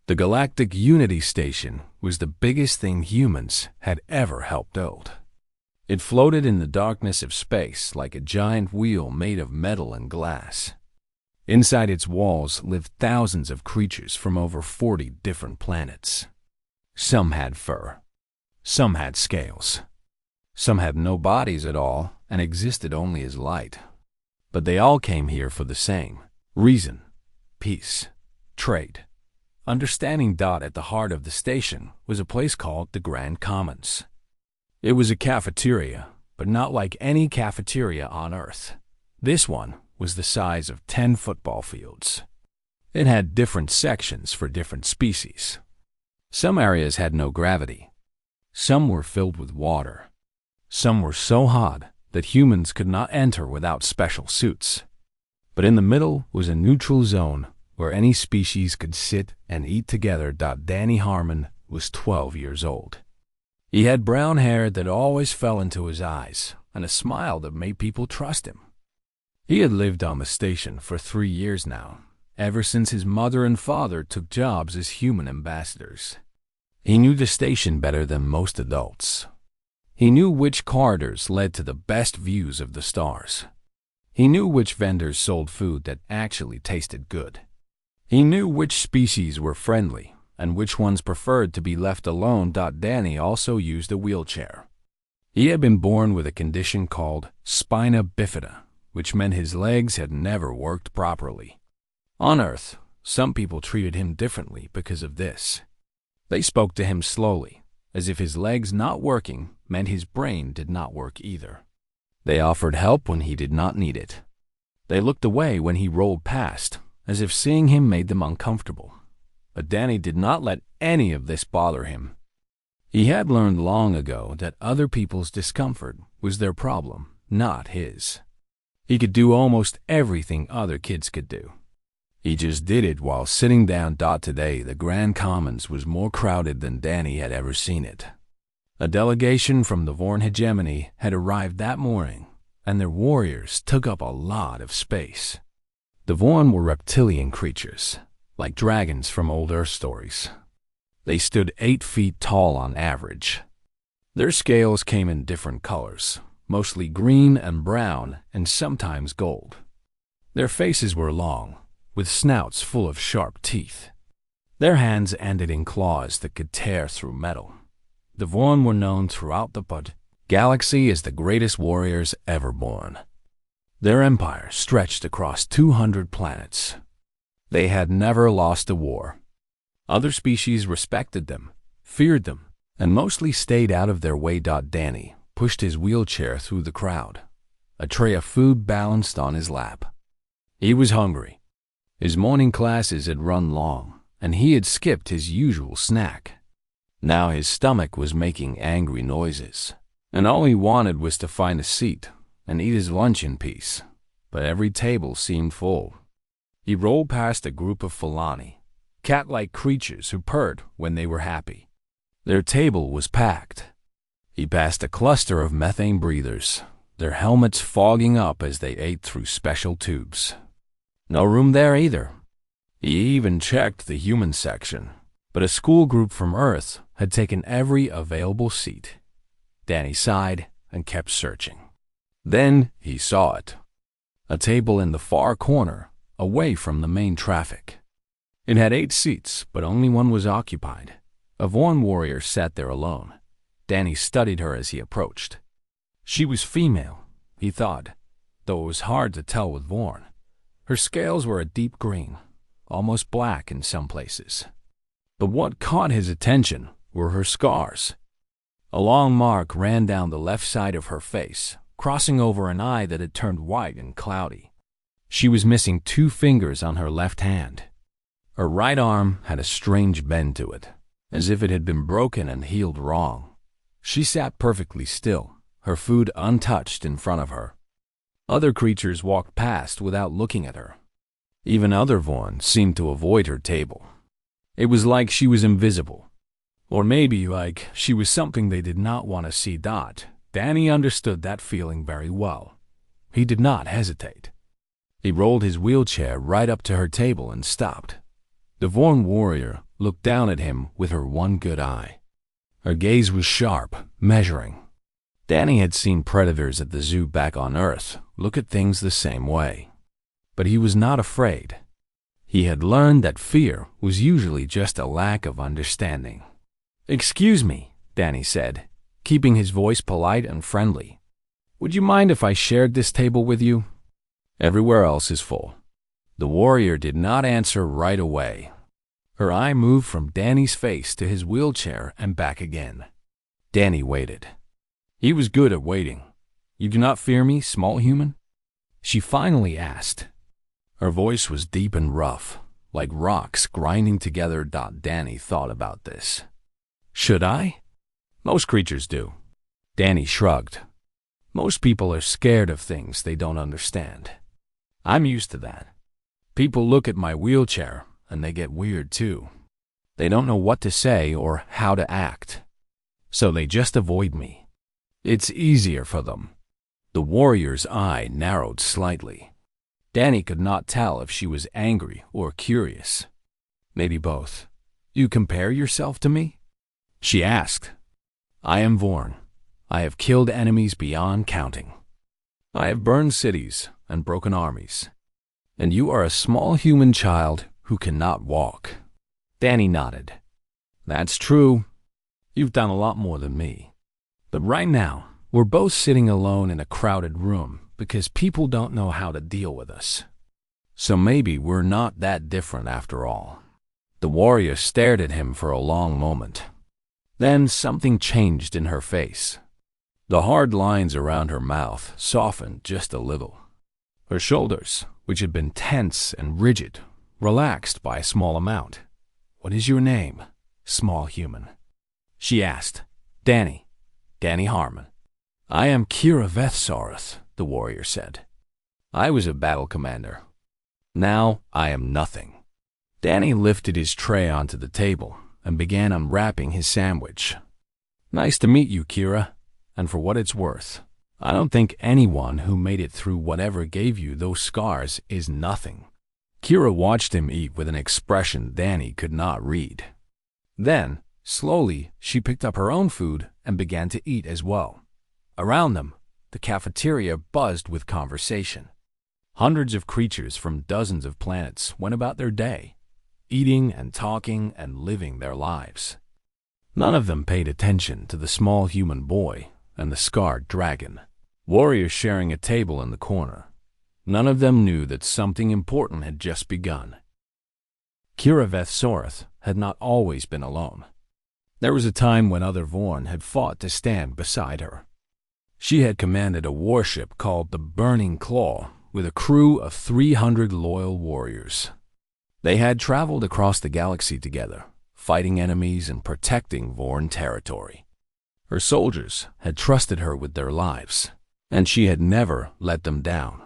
The Galactic Unity Station was the biggest thing humans had ever helped build. It floated in the darkness of space like a giant wheel made of metal and glass. Inside its walls lived thousands of creatures from over 40 different planets. Some had fur. Some had scales. Some had no bodies at all and existed only as light. But they all came here for the same reason: peace, trade. Understanding. At the heart of the station was a place called the Grand Commons. It was a cafeteria, but not like any cafeteria on Earth. This one was the size of 10 football fields. It had different sections for different species. Some areas had no gravity. Some were filled with water. Some were so hot that humans could not enter without special suits. But in the middle was a neutral zone where any species could sit and eat together. Danny Harmon was 12 years old. He had brown hair that always fell into his eyes and a smile that made people trust him. He had lived on the station for 3 years now, ever since his mother and father took jobs as human ambassadors. He knew the station better than most adults. He knew which corridors led to the best views of the stars. He knew which vendors sold food that actually tasted good. He knew which species were friendly and which ones preferred to be left alone. Danny also used a wheelchair. He had been born with a condition called spina bifida, which meant his legs had never worked properly. On Earth, some people treated him differently because of this. They spoke to him slowly, as if his legs not working meant his brain did not work either. They offered help when he did not need it. They looked away when he rolled past, as if seeing him made them uncomfortable. But Danny did not let any of this bother him. He had learned long ago that other people's discomfort was their problem, not his. He could do almost everything other kids could do. He just did it while sitting down. Today, the Grand Commons was more crowded than Danny had ever seen it. A delegation from the Vorn hegemony had arrived that morning, and their warriors took up a lot of space. The Vorn were reptilian creatures, like dragons from old Earth stories. They stood 8 feet tall on average. Their scales came in different colors, mostly green and brown and sometimes gold. Their faces were long, with snouts full of sharp teeth. Their hands ended in claws that could tear through metal. The Vorn were known throughout the galaxy as the greatest warriors ever born. Their empire stretched across 200 planets. They had never lost a war. Other species respected them, feared them, and mostly stayed out of their way. Danny pushed his wheelchair through the crowd, a tray of food balanced on his lap. He was hungry. His morning classes had run long, and he had skipped his usual snack. Now his stomach was making angry noises, and all he wanted was to find a seat and eat his lunch in peace. But every table seemed full. He rolled past a group of Fulani, cat-like creatures who purred when they were happy. Their table was packed. He passed a cluster of methane breathers, their helmets fogging up as they ate through special tubes. No room there either. He even checked the human section, but a school group from Earth had taken every available seat. Danny sighed and kept searching. Then he saw it. A table in the far corner, away from the main traffic. It had 8 seats, but only one was occupied. A Vorn warrior sat there alone. Danny studied her as he approached. She was female, he thought, though it was hard to tell with Vorn. Her scales were a deep green, almost black in some places. But what caught his attention were her scars. A long mark ran down the left side of her face, crossing over an eye that had turned white and cloudy. She was missing 2 fingers on her left hand. Her right arm had a strange bend to it, as if it had been broken and healed wrong. She sat perfectly still, her food untouched in front of her. Other creatures walked past without looking at her. Even other Vorn seemed to avoid her table. It was like she was invisible. Or maybe like she was something they did not want to see. Danny understood that feeling very well. He did not hesitate. He rolled his wheelchair right up to her table and stopped. The Vorn warrior looked down at him with her one good eye. Her gaze was sharp, measuring. Danny had seen predators at the zoo back on Earth look at things the same way. But he was not afraid. He had learned that fear was usually just a lack of understanding. "Excuse me," Danny said, keeping his voice polite and friendly. "Would you mind if I shared this table with you? Everywhere else is full." The warrior did not answer right away. Her eye moved from Danny's face to his wheelchair and back again. Danny waited. He was good at waiting. "You do not fear me, small human?" She finally asked. Her voice was deep and rough, like rocks grinding together. Danny thought about this. "Should I?" "Most creatures do." Danny shrugged. "Most people are scared of things they don't understand. I'm used to that. People look at my wheelchair and they get weird too. They don't know what to say or how to act. So they just avoid me. It's easier for them." The warrior's eye narrowed slightly. Danny could not tell if she was angry or curious. "Maybe both. You compare yourself to me?" she asked. "I am Vorn. I have killed enemies beyond counting. I have burned cities and broken armies. And you are a small human child who cannot walk." Danny nodded. "That's true. You've done a lot more than me. But right now, we're both sitting alone in a crowded room because people don't know how to deal with us. So maybe we're not that different after all." The warrior stared at him for a long moment. Then something changed in her face. The hard lines around her mouth softened just a little. Her shoulders, which had been tense and rigid, relaxed by a small amount. "What is your name, small human?" she asked. "Danny. Danny Harmon." "I am Kira Vethsarth," the warrior said. "I was a battle commander. Now I am nothing." Danny lifted his tray onto the table and began unwrapping his sandwich. "Nice to meet you, Kira. And for what it's worth, I don't think anyone who made it through whatever gave you those scars is nothing." Kira watched him eat with an expression Danny could not read. Then, slowly, she picked up her own food and began to eat as well. Around them, the cafeteria buzzed with conversation. Hundreds of creatures from dozens of planets went about their day, eating and talking and living their lives. None of them paid attention to the small human boy and the scarred dragon, warriors sharing a table in the corner. None of them knew that something important had just begun. Kira Vethsarth had not always been alone. There was a time when other Vorn had fought to stand beside her. She had commanded a warship called the Burning Claw with a crew of 300 loyal warriors. They had traveled across the galaxy together, fighting enemies and protecting Vorn territory. Her soldiers had trusted her with their lives, and she had never let them down.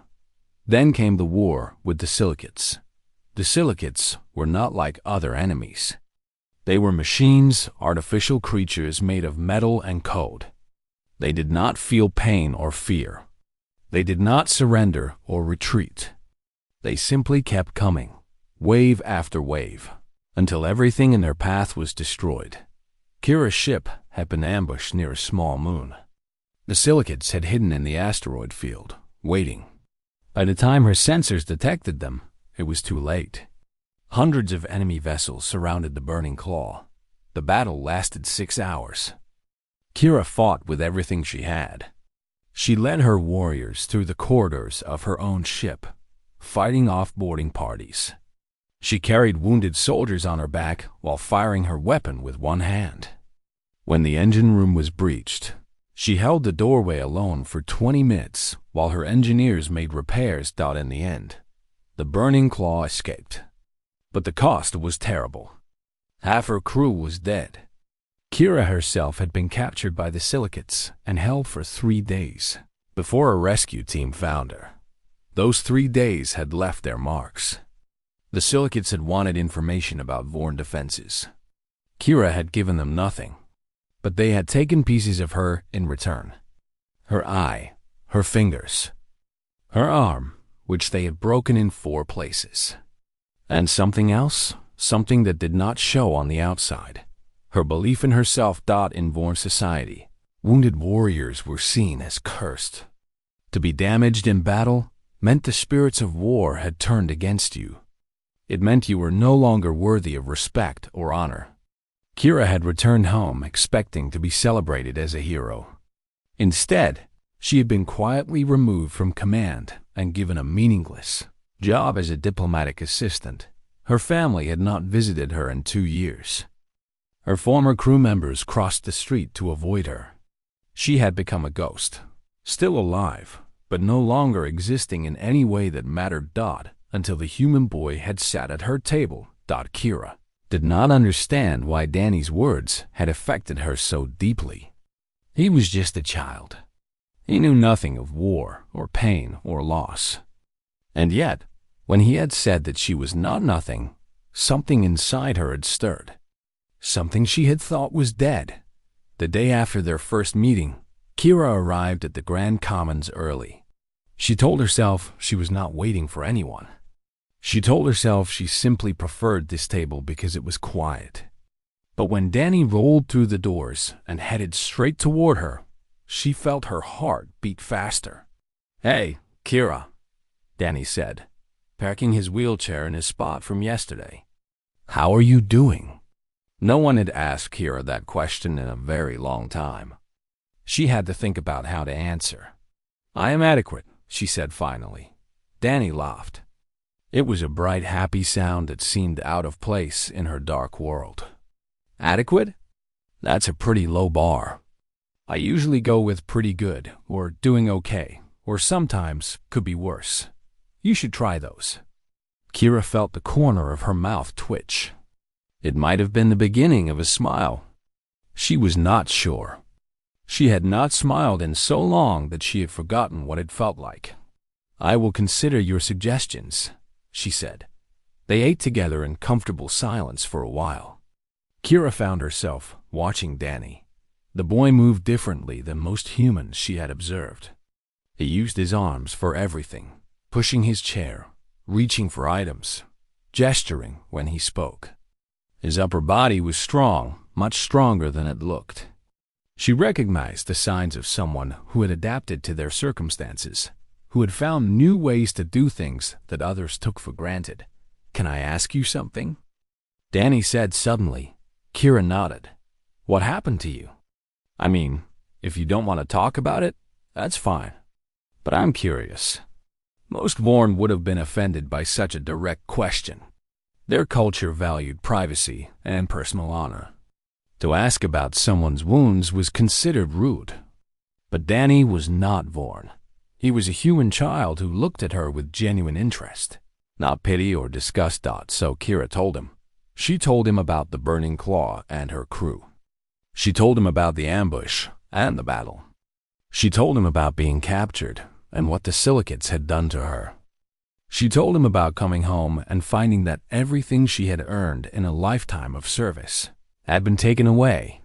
Then came the war with the Silicates. The Silicates were not like other enemies. They were machines, artificial creatures made of metal and code. They did not feel pain or fear. They did not surrender or retreat. They simply kept coming, wave after wave, until everything in their path was destroyed. Kira's ship had been ambushed near a small moon. The Silicates had hidden in the asteroid field, waiting. By the time her sensors detected them, it was too late. Hundreds of enemy vessels surrounded the Burning Claw. The battle lasted 6 hours. Kira fought with everything she had. She led her warriors through the corridors of her own ship, fighting off boarding parties. She carried wounded soldiers on her back while firing her weapon with one hand. When the engine room was breached, she held the doorway alone for 20 minutes while her engineers made repairs. In the end, the Burning Claw escaped. But the cost was terrible. Half her crew was dead. Kira herself had been captured by the Silicates and held for 3 days before a rescue team found her. Those 3 days had left their marks. The Silicates had wanted information about Vorn defenses. Kira had given them nothing, but they had taken pieces of her in return. Her eye, her fingers, her arm, which they had broken in 4 places. And something else, something that did not show on the outside. Her belief in herself. In Vorn society, wounded warriors were seen as cursed. To be damaged in battle meant the spirits of war had turned against you. It meant you were no longer worthy of respect or honor. Kira had returned home expecting to be celebrated as a hero. Instead, she had been quietly removed from command and given a meaningless job as a diplomatic assistant. Her family had not visited her in 2 years. Her former crew members crossed the street to avoid her. She had become a ghost, still alive, but no longer existing in any way that mattered. Until the human boy had sat at her table. Kira did not understand why Danny's words had affected her so deeply. He was just a child. He knew nothing of war or pain or loss. And yet, when he had said that she was not nothing, something inside her had stirred. Something she had thought was dead. The day after their first meeting, Kira arrived at the Grand Commons early. She told herself she was not waiting for anyone. She told herself she simply preferred this table because it was quiet. But when Danny rolled through the doors and headed straight toward her, she felt her heart beat faster. "Hey, Kira," Danny said, parking his wheelchair in his spot from yesterday. "How are you doing?" No one had asked Kira that question in a very long time. She had to think about how to answer. "I am adequate," she said finally. Danny laughed. It was a bright, happy sound that seemed out of place in her dark world. "Adequate? That's a pretty low bar. I usually go with pretty good, or doing okay, or sometimes could be worse. You should try those." Kira felt the corner of her mouth twitch. It might have been the beginning of a smile. She was not sure. She had not smiled in so long that she had forgotten what it felt like. "I will consider your suggestions," she said. They ate together in comfortable silence for a while. Kira found herself watching Danny. The boy moved differently than most humans she had observed. He used his arms for everything, pushing his chair, reaching for items, gesturing when he spoke. His upper body was strong, much stronger than it looked. She recognized the signs of someone who had adapted to their circumstances, who had found new ways to do things that others took for granted. "Can I ask you something?" Danny said suddenly. Kira nodded. "What happened to you? I mean, if you don't want to talk about it, that's fine. But I'm curious." Most Vorn would have been offended by such a direct question. Their culture valued privacy and personal honor. To ask about someone's wounds was considered rude. But Danny was not Vorn. He was a human child who looked at her with genuine interest, not pity or disgust. So Kira told him. She told him about the Burning Claw and her crew. She told him about the ambush and the battle. She told him about being captured and what the silicates had done to her. She told him about coming home and finding that everything she had earned in a lifetime of service had been taken away.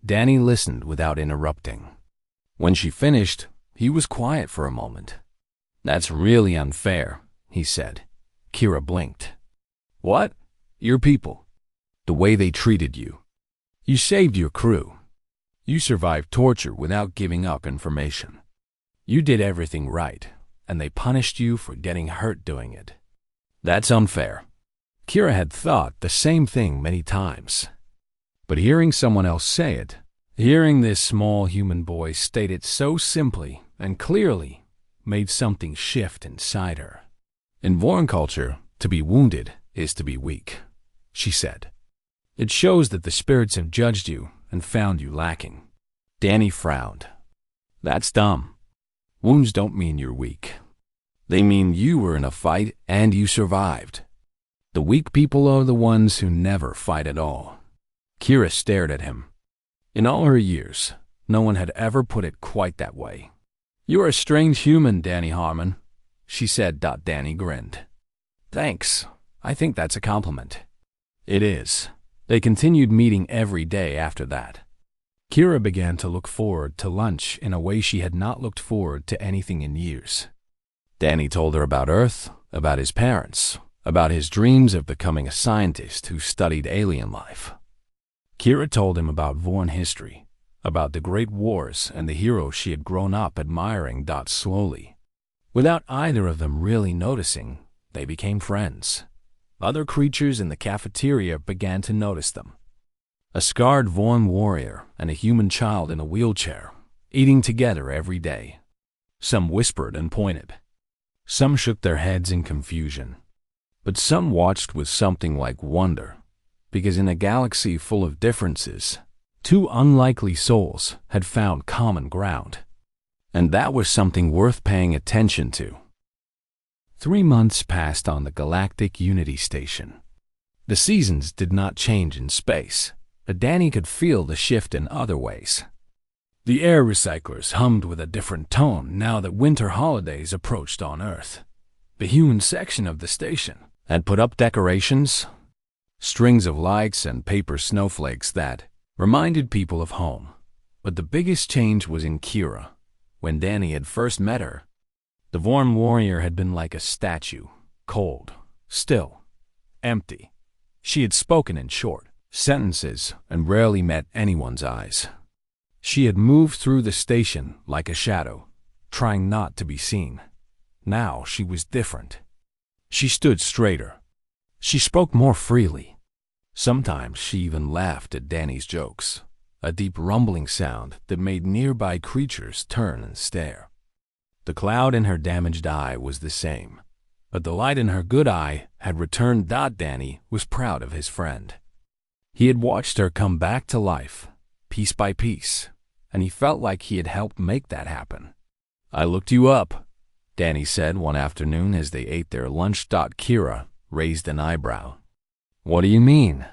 Danny listened without interrupting. When she finished, he was quiet for a moment. "That's really unfair," he said. Kira blinked. "What?" "Your people. The way they treated you. You saved your crew. You survived torture without giving up information. You did everything right, and they punished you for getting hurt doing it. That's unfair." Kira had thought the same thing many times. But hearing someone else say it, hearing this small human boy state it so simply and clearly, made something shift inside her. "In Vorn culture, to be wounded is to be weak," she said. "It shows that the spirits have judged you and found you lacking." Danny frowned. "That's dumb. Wounds don't mean you're weak. They mean you were in a fight and you survived. The weak people are the ones who never fight at all." Kira stared at him. In all her years, no one had ever put it quite that way. "You're a strange human, Danny Harmon," she said. Danny grinned. "Thanks. I think that's a compliment." "It is." They continued meeting every day after that. Kira began to look forward to lunch in a way she had not looked forward to anything in years. Danny told her about Earth, about his parents, about his dreams of becoming a scientist who studied alien life. Kira told him about Vorn history, about the Great Wars and the heroes she had grown up admiring. Slowly, without either of them really noticing, they became friends. Other creatures in the cafeteria began to notice them. A scarred Vorn warrior and a human child in a wheelchair, eating together every day. Some whispered and pointed. Some shook their heads in confusion. But some watched with something like wonder, because in a galaxy full of differences, two unlikely souls had found common ground. And that was something worth paying attention to. 3 months passed on the Galactic Unity Station. The seasons did not change in space, but Danny could feel the shift in other ways. The air recyclers hummed with a different tone now that winter holidays approached on Earth. The human section of the station had put up decorations, strings of lights and paper snowflakes that reminded people of home. But the biggest change was in Kira. When Danny had first met her, the Vorn warrior had been like a statue, cold, still, empty. She had spoken in short sentences and rarely met anyone's eyes. She had moved through the station like a shadow, trying not to be seen. Now she was different. She stood straighter. She spoke more freely. Sometimes she even laughed at Danny's jokes, a deep rumbling sound that made nearby creatures turn and stare. The cloud in her damaged eye was the same, but the light in her good eye had returned. Danny was proud of his friend. He had watched her come back to life, piece by piece, and he felt like he had helped make that happen. "I looked you up," Danny said one afternoon as they ate their lunch. Kira raised an eyebrow. "What do you mean?"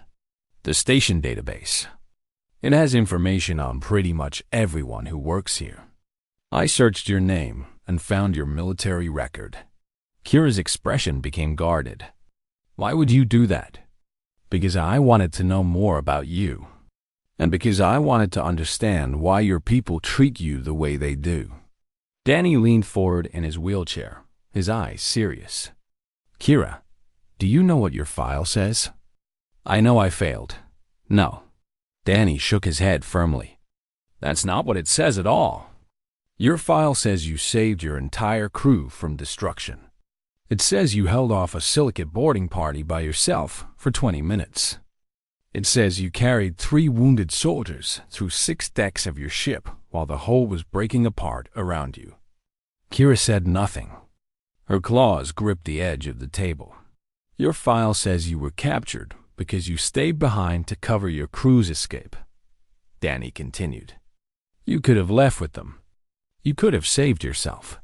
"The station database. It has information on pretty much everyone who works here. I searched your name and found your military record." Kira's expression became guarded. "Why would you do that?" "Because I wanted to know more about you. And because I wanted to understand why your people treat you the way they do." Danny leaned forward in his wheelchair, his eyes serious. "Kira, do you know what your file says?" "I know I failed." "No." Danny shook his head firmly. "That's not what it says at all. Your file says you saved your entire crew from destruction. It says you held off a silicate boarding party by yourself for 20 minutes. It says you carried 3 wounded soldiers through 6 decks of your ship while the hull was breaking apart around you." Kira said nothing. Her claws gripped the edge of the table. "Your file says you were captured because you stayed behind to cover your crew's escape," Danny continued. "You could have left with them. You could have saved yourself.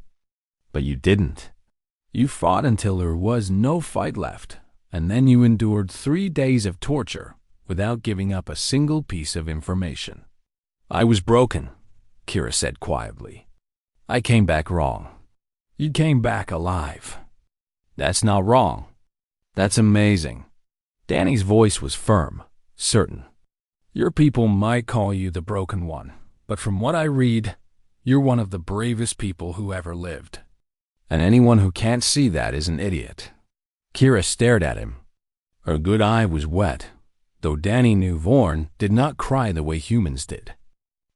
But you didn't. You fought until there was no fight left, and then you endured 3 days of torture without giving up a single piece of information." "I was broken," Kira said quietly. "I came back wrong." "You came back alive." "That's not wrong. That's amazing." Danny's voice was firm, certain. "Your people might call you the broken one, but from what I read, you're one of the bravest people who ever lived. And anyone who can't see that is an idiot." Kira stared at him. Her good eye was wet, though Danny knew Vorn did not cry the way humans did.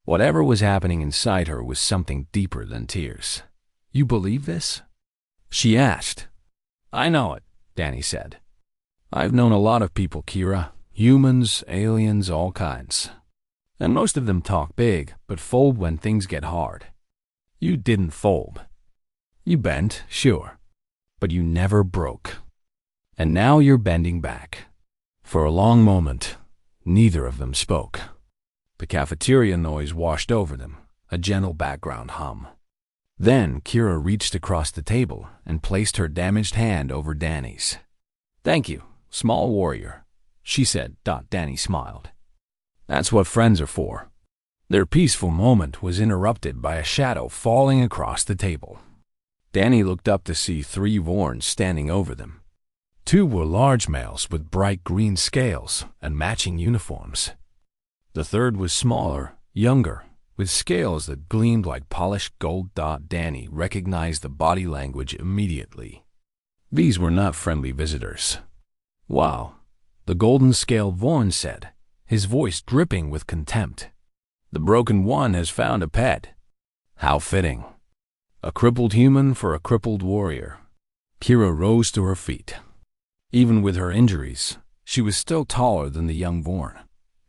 Whatever was happening inside her was something deeper than tears. "You believe this?" she asked. "I know it," Danny said. "I've known a lot of people, Kira. Humans, aliens, all kinds. And most of them talk big, but fold when things get hard. You didn't fold. You bent, sure, but you never broke. And now you're bending back." For a long moment, neither of them spoke. The cafeteria noise washed over them, a gentle background hum. Then Kira reached across the table and placed her damaged hand over Danny's. "Thank you, small warrior," she said. Danny smiled. "That's what friends are for." Their peaceful moment was interrupted by a shadow falling across the table. Danny looked up to see 3 Vorns standing over them. 2 were large males with bright green scales and matching uniforms. The third was smaller, younger, with scales that gleamed like polished gold. Danny recognized the body language immediately. These were not friendly visitors. "Wow," the golden-scaled Vorn said, his voice dripping with contempt. "The Broken One has found a pet. How fitting. A crippled human for a crippled warrior." Kira rose to her feet. Even with her injuries, she was still taller than the young Vorn.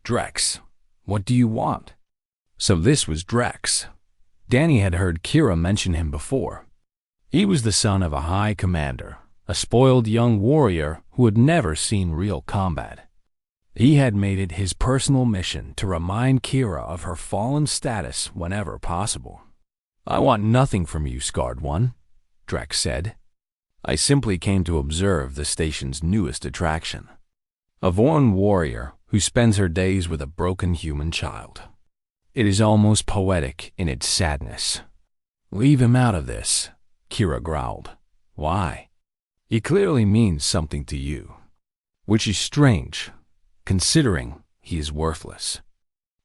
"Drex, what do you want?" So this was Drex. Danny had heard Kira mention him before. He was the son of a high commander, a spoiled young warrior who had never seen real combat. He had made it his personal mission to remind Kira of her fallen status whenever possible. "I want nothing from you, Scarred One," Drex said. "I simply came to observe the station's newest attraction. A Vorn warrior who spends her days with a broken human child. It is almost poetic in its sadness." "Leave him out of this," Kira growled. "Why? He clearly means something to you. Which is strange, considering he is worthless.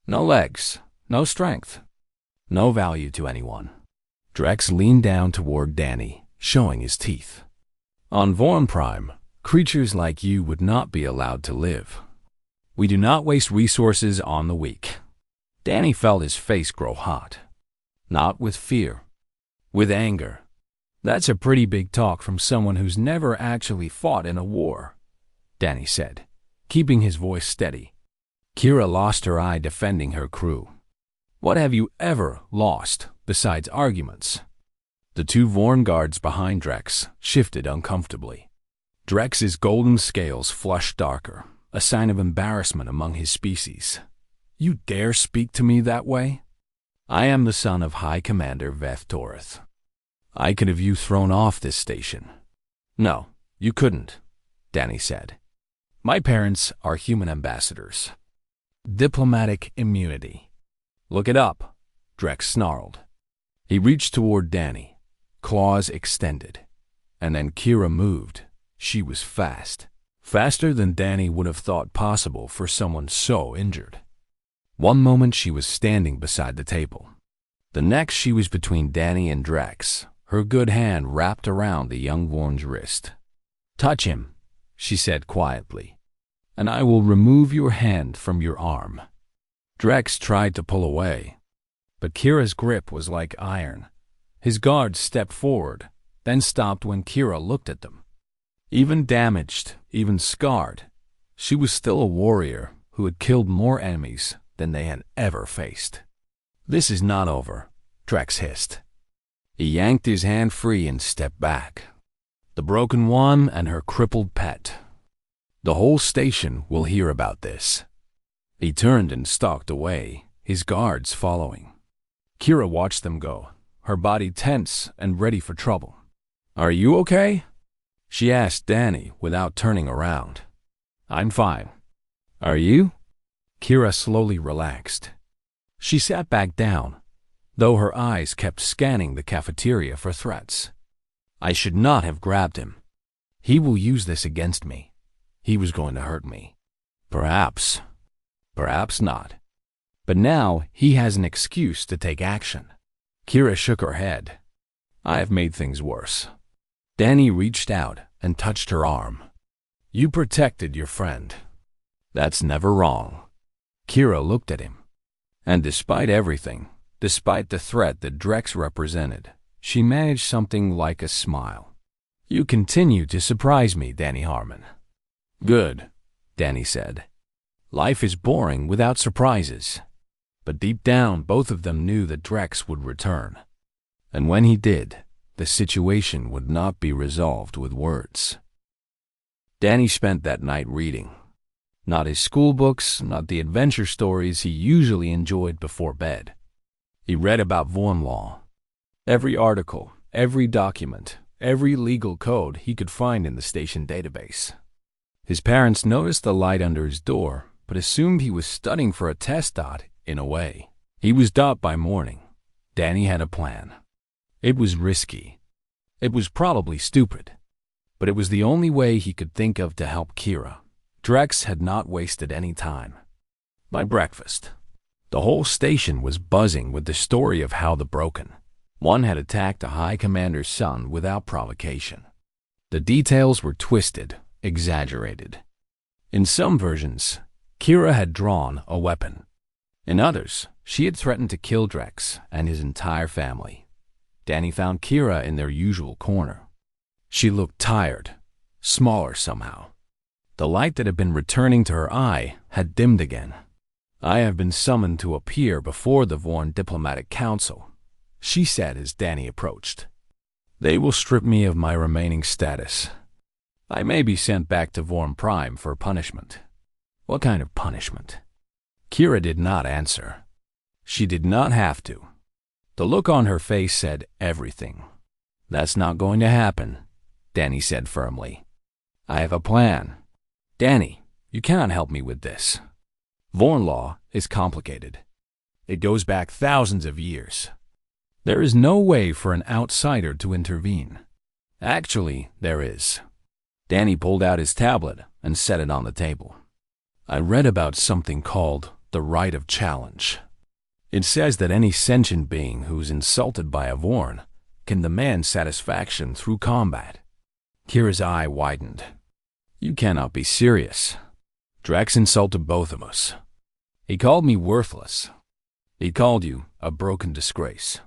No legs, no strength, no value to anyone." Drex leaned down toward Danny, showing his teeth. "On Vorn Prime, creatures like you would not be allowed to live. We do not waste resources on the weak." Danny felt his face grow hot. Not with fear, with anger. "That's a pretty big talk from someone who's never actually fought in a war," Danny said, keeping his voice steady. Kira lost her eye defending her crew. "What have you ever lost besides arguments?" The two Vorn guards behind Drex shifted uncomfortably. Drex's golden scales flushed darker, a sign of embarrassment among his species. "You dare speak to me that way? I am the son of High Commander Veth Torith. I could have you thrown off this station." "No, you couldn't," Danny said. "My parents are human ambassadors. Diplomatic immunity." "Look it up," Drex snarled. He reached toward Danny, claws extended. And then Kira moved. She was fast. Faster than Danny would have thought possible for someone so injured. One moment she was standing beside the table. The next she was between Danny and Drex, her good hand wrapped around the young Vorn's wrist. "Touch him," she said quietly, "and I will remove your hand from your arm." Drex tried to pull away, but Kira's grip was like iron. His guards stepped forward, then stopped when Kira looked at them. Even damaged, even scarred, she was still a warrior who had killed more enemies than they had ever faced. "This is not over," Drex hissed. He yanked his hand free and stepped back. "The Broken One and her crippled pet. The whole station will hear about this." He turned and stalked away, his guards following. Kira watched them go, her body tense and ready for trouble. "Are you okay?" she asked Danny without turning around. "I'm fine. Are you?" Kira slowly relaxed. She sat back down, though her eyes kept scanning the cafeteria for threats. "I should not have grabbed him. He will use this against me. He was going to hurt me. Perhaps. Perhaps not. But now he has an excuse to take action." Kira shook her head. "I have made things worse." Danny reached out and touched her arm. "You protected your friend. That's never wrong." Kira looked at him. And despite everything, despite the threat that Drex represented, she managed something like a smile. "You continue to surprise me, Danny Harmon." "Good," Danny said. "Life is boring without surprises." But deep down, both of them knew that Drex would return. And when he did, the situation would not be resolved with words. Danny spent that night reading. Not his school books, not the adventure stories he usually enjoyed before bed. He read about Vorn law. Every article, every document, every legal code he could find in the station database. His parents noticed the light under his door, but assumed he was studying for a test dot in a way. He was dot by morning. Danny had a plan. It was risky. It was probably stupid. But it was the only way he could think of to help Kira. Drex had not wasted any time. By breakfast, the whole station was buzzing with the story of how the Broken One had attacked a high commander's son without provocation. The details were twisted, exaggerated. In some versions, Kira had drawn a weapon. In others, she had threatened to kill Drex and his entire family. Danny found Kira in their usual corner. She looked tired, smaller somehow. The light that had been returning to her eye had dimmed again. "I have been summoned to appear before the Vorn Diplomatic Council," she said as Danny approached. "They will strip me of my remaining status. I may be sent back to Vorn Prime for punishment." "What kind of punishment?" Kira did not answer. She did not have to. The look on her face said everything. "That's not going to happen," Danny said firmly. "I have a plan." "Danny, you cannot help me with this. Vorn law is complicated. It goes back thousands of years. There is no way for an outsider to intervene." "Actually, there is." Danny pulled out his tablet and set it on the table. "I read about something called the right of challenge. It says that any sentient being who is insulted by a Vorn can demand satisfaction through combat." Kira's eye widened. "You cannot be serious. Drax insulted both of us. He called me worthless. He called you a broken disgrace.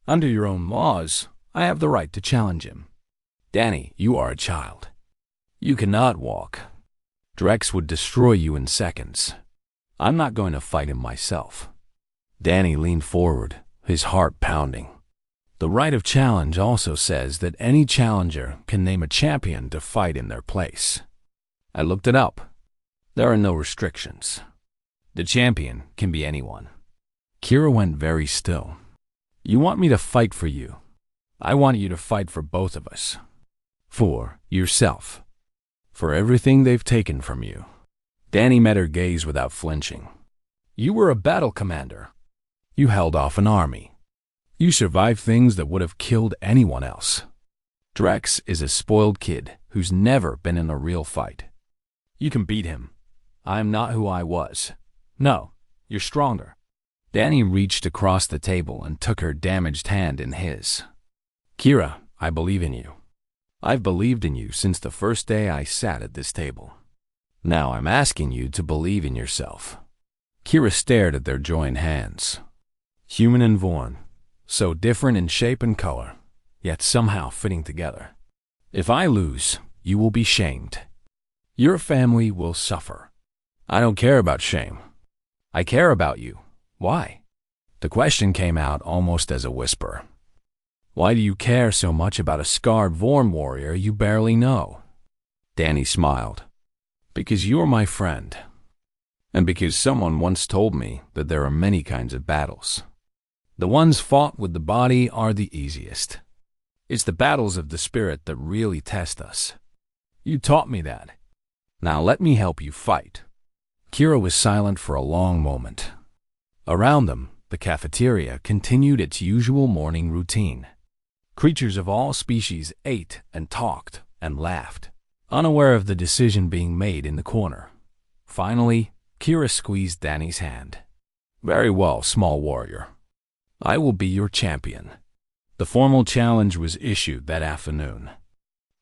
Under your own laws, I have the right to challenge him. Danny, you are a child. You cannot walk. Drax would destroy you in seconds. I'm not going to fight him myself." Danny leaned forward, his heart pounding. The right of challenge also says that any challenger can name a champion to fight in their place. I looked it up. There are no restrictions. The champion can be anyone. Kira went very still. "You want me to fight for you. I want you to fight for both of us. For yourself. For everything they've taken from you." Danny met her gaze without flinching. "You were a battle commander. You held off an army. You survived things that would have killed anyone else. Drax is a spoiled kid who's never been in a real fight. You can beat him. I am not who I was. No, you're stronger." Danny reached across the table and took her damaged hand in his. "Kira, I believe in you. I've believed in you since the first day I sat at this table. Now I'm asking you to believe in yourself." Kira stared at their joined hands. Human and Vorn, so different in shape and color, yet somehow fitting together. "If I lose, you will be shamed. Your family will suffer. I don't care about shame. I care about you. Why?" The question came out almost as a whisper. "Why do you care so much about a scarred Vorn warrior you barely know?" Danny smiled. "Because you're my friend. And because someone once told me that there are many kinds of battles. The ones fought with the body are the easiest. It's the battles of the spirit that really test us. You taught me that. Now let me help you fight." Kira was silent for a long moment. Around them, the cafeteria continued its usual morning routine. Creatures of all species ate and talked and laughed, unaware of the decision being made in the corner. Finally, Kira squeezed Danny's hand. "Very well, small warrior. I will be your champion." The formal challenge was issued that afternoon.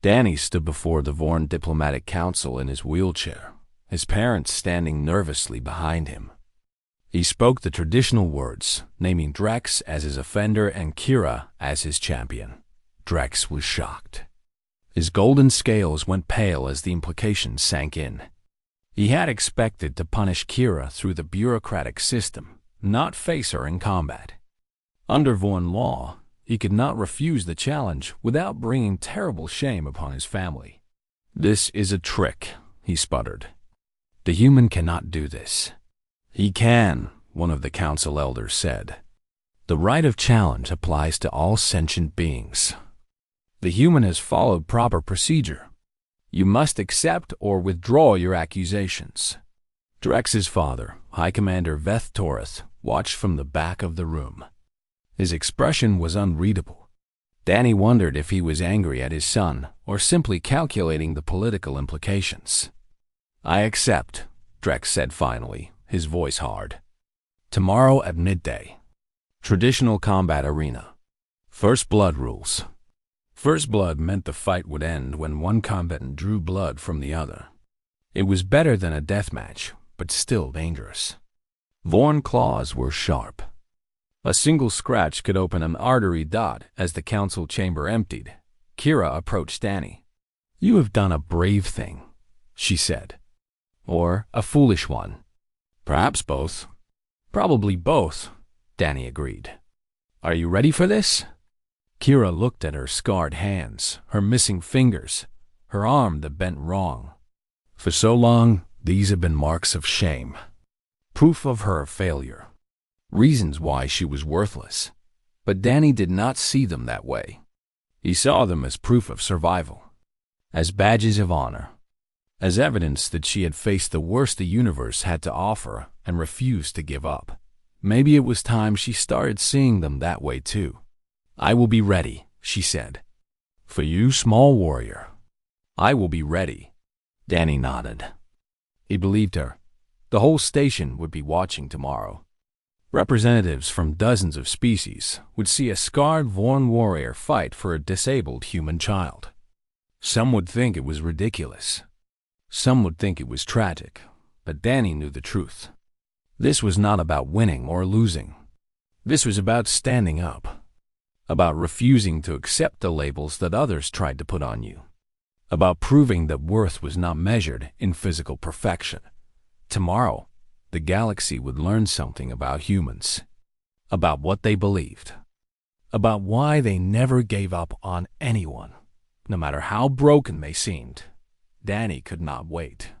Danny stood before the Vorn Diplomatic Council in his wheelchair, his parents standing nervously behind him. He spoke the traditional words, naming Drax as his offender and Kira as his champion. Drax was shocked. His golden scales went pale as the implications sank in. He had expected to punish Kira through the bureaucratic system, not face her in combat. Under Vorn law, he could not refuse the challenge without bringing terrible shame upon his family. "This is a trick," he sputtered. "The human cannot do this." "He can," one of the council elders said. "The right of challenge applies to all sentient beings. The human has followed proper procedure. You must accept or withdraw your accusations." Drex's father, High Commander Veth Torith, watched from the back of the room. His expression was unreadable. Danny wondered if he was angry at his son or simply calculating the political implications. "I accept," Drex said finally, his voice hard. "Tomorrow at midday. Traditional combat arena. First blood rules. First blood meant the fight would end when one combatant drew blood from the other. It was better than a death match, but still dangerous. Vorn claws were sharp. A single scratch could open an artery dot. As the council chamber emptied, Kira approached Danny. "You have done a brave thing," she said. "Or a foolish one." "Perhaps both." "Probably both," Danny agreed. "Are you ready for this?" Kira looked at her scarred hands, her missing fingers, her arm that bent wrong. For so long, these had been marks of shame. Proof of her failure. Reasons why she was worthless. But Danny did not see them that way. He saw them as proof of survival. As badges of honor. As evidence that she had faced the worst the universe had to offer and refused to give up. Maybe it was time she started seeing them that way too. "I will be ready," she said. "For you, small warrior." "I will be ready." Danny nodded. He believed her. The whole station would be watching tomorrow. Representatives from dozens of species would see a scarred Vorn warrior fight for a disabled human child. Some would think it was ridiculous. Some would think it was tragic, but Danny knew the truth. This was not about winning or losing. This was about standing up. About refusing to accept the labels that others tried to put on you. About proving that worth was not measured in physical perfection. Tomorrow, the galaxy would learn something about humans. About what they believed. About why they never gave up on anyone, no matter how broken they seemed. Danny could not wait.